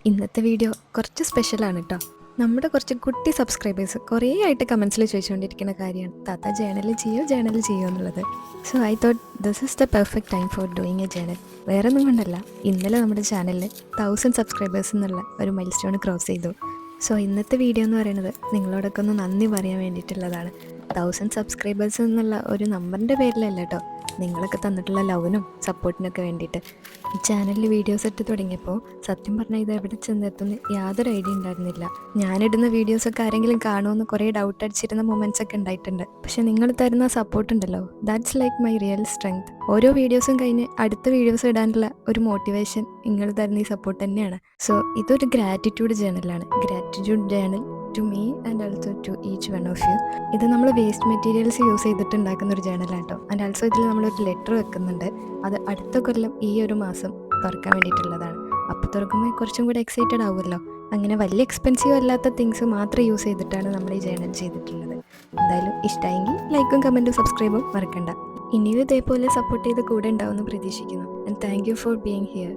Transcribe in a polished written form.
ഇന്നത്തെ വീഡിയോ കുറച്ച് സ്പെഷ്യലാണ് കേട്ടോ. നമ്മുടെ കുറച്ച് കുട്ടി സബ്സ്ക്രൈബേഴ്സ് കുറേ ആയിട്ട് കമൻസിൽ ചോദിച്ചുകൊണ്ടിരിക്കുന്ന കാര്യമാണ് താത്ത ജേണൽ ചെയ്യോ എന്നുള്ളത്. So I thought this is the perfect time for doing A journal. വേറെ ഒന്നും കൊണ്ടല്ല, ഇന്നലെ നമ്മുടെ ചാനലിൽ 1000 സബ്സ്ക്രൈബേഴ്സ് എന്നുള്ള ഒരു മൈൽ സ്റ്റോൺ ക്രോസ് ചെയ്തു. സോ ഇന്നത്തെ വീഡിയോ എന്ന് പറയുന്നത് നിങ്ങളോടൊക്കെ ഒന്ന് നന്ദി പറയാൻ വേണ്ടിയിട്ടുള്ളതാണ്. 1000 സബ്സ്ക്രൈബേഴ്സ് എന്നുള്ള ഒരു നമ്പറിൻ്റെ പേരിലല്ല കേട്ടോ, നിങ്ങളൊക്കെ തന്നിട്ടുള്ള ലവിനും സപ്പോർട്ടിനൊക്കെ വേണ്ടിയിട്ട്. ഈ ചാനലിൽ വീഡിയോസ് ഇട്ട് തുടങ്ങിയപ്പോൾ സത്യം പറഞ്ഞാൽ ഇത് എവിടെ ചെന്നെത്തുന്ന യാതൊരു ഐഡിയ ഉണ്ടായിരുന്നില്ല. ഞാനിടുന്ന വീഡിയോസൊക്കെ ആരെങ്കിലും കാണുമെന്ന് കുറേ ഡൗട്ട് അടിച്ചിരുന്ന മൊമെൻറ്റ്സ് ഒക്കെ ഉണ്ടായിട്ടുണ്ട്. പക്ഷെ നിങ്ങൾ തരുന്ന സപ്പോർട്ട് ഉണ്ടല്ലോ, that's like my real strength. ഓരോ വീഡിയോസും കഴിഞ്ഞ് അടുത്ത വീഡിയോസ് ഇടാനുള്ള ഒരു മോട്ടിവേഷൻ നിങ്ങൾ തരുന്ന ഈ സപ്പോർട്ട് തന്നെയാണ്. സോ ഇതൊരു ഗ്രാറ്റിറ്റ്യൂഡ് ജേണലാണ്. Gratitude journal to me and also to each one of you. ഇത് നമ്മൾ വേസ്റ്റ് മെറ്റീരിയൽസ് യൂസ് ചെയ്തിട്ട് ഉണ്ടാക്കുന്ന ഒരു ജേണലാണ് കേട്ടോ. ആൻഡ് ആൾസോ ഇതിൽ നമ്മളൊരു ലെറ്റർ വെക്കുന്നുണ്ട്. അത് അടുത്ത കൊല്ലം ഈ ഒരു മാസം തുറക്കാൻ വേണ്ടിയിട്ടുള്ളതാണ്. അപ്പോൾ തുറക്കുമ്പോൾ കുറച്ചും കൂടി എക്സൈറ്റഡ് ആവുമല്ലോ. അങ്ങനെ വലിയ എക്സ്പെൻസീവ് അല്ലാത്ത തിങ്സ് മാത്രം യൂസ് ചെയ്തിട്ടാണ് നമ്മൾ ഈ ജേണൽ ചെയ്തിട്ടുള്ളത്. എന്തായാലും ഇഷ്ടമായെങ്കിൽ ലൈക്കും കമൻറ്റും സബ്സ്ക്രൈബും മറക്കണ്ട. ഇനിയും ഇതേപോലെ സപ്പോർട്ട് ചെയ്ത് കൂടെ ഉണ്ടാവുമെന്ന് പ്രതീക്ഷിക്കുന്നു. And thank you for being here.